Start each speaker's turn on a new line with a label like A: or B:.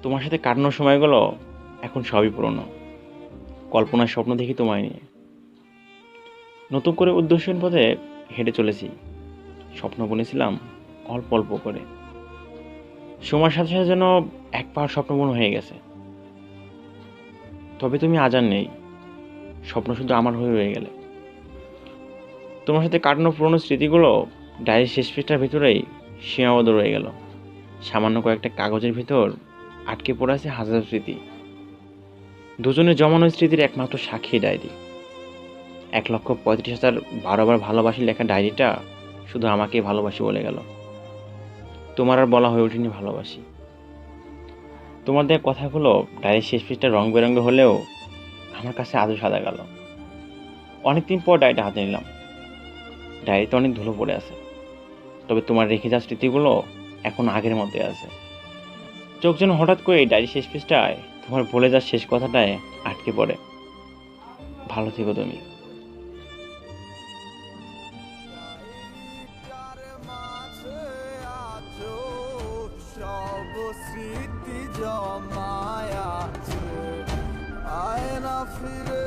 A: তোমার সাথে কাটানোর সময়গুলো এখন সবই পুরনো। কল্পনার স্বপ্ন দেখি তোমায় নিয়ে। নতুন করে উদ্দেশ্যহীন পথে হেঁটে চলেছি। স্বপ্ন বুনেছিলাম অল্প অল্প করে। সময়ের সাথে সাথে যেন এক পাহাড় স্বপ্ন পূরণ হয়ে গেছে। তবে তুমি আজ আর নেই। স্বপ্ন শুধু আমার হয়ে রয়ে গেলে। তোমার সাথে কাটানো পুরনো স্মৃতিগুলো ডায়েরির শেষ পৃষ্ঠার ভিতরেই সীমাবদ্ধ রয়ে গেল। সামান্য কয়েকটা কাগজের ভিতর আটকে পড়ে আছে হাজার স্মৃতি। দুজনের জমানো স্মৃতির একমাত্র সাক্ষী ডায়েরি। ১,৩৫,০০০ ভালোবাসি লেখা ডায়েরিটা শুধু আমাকেই ভালোবাসি বলে গেল। তোমার আর বলা হয়ে ওঠেনি ভালোবাসি। তোমার দেওয়া কথাগুলো ডায়েরির শেষ পৃষ্ঠা রং বেরঙের হলেও আমার কাছে আজও সাদা গেল। অনেকদিন পর ডায়েরিটা হাতে নিলাম। ডায়েরিতে অনেক ধুলো পড়ে আছে, তবে তোমার রেখে যাওয়া স্মৃতিগুলো এখন আগের মতোই আছে। চোখ যেন হঠাৎ করে এই ডায়েরির শেষ পৃষ্ঠায় তোমার বলে যাওয়ার শেষ কথাটায় আটকে পড়ে। ভালো থেকো তুমি।
B: ডায়েরিটার মাঝে আজও সব স্মৃতি জমায়া আছে, আয়না ফিরে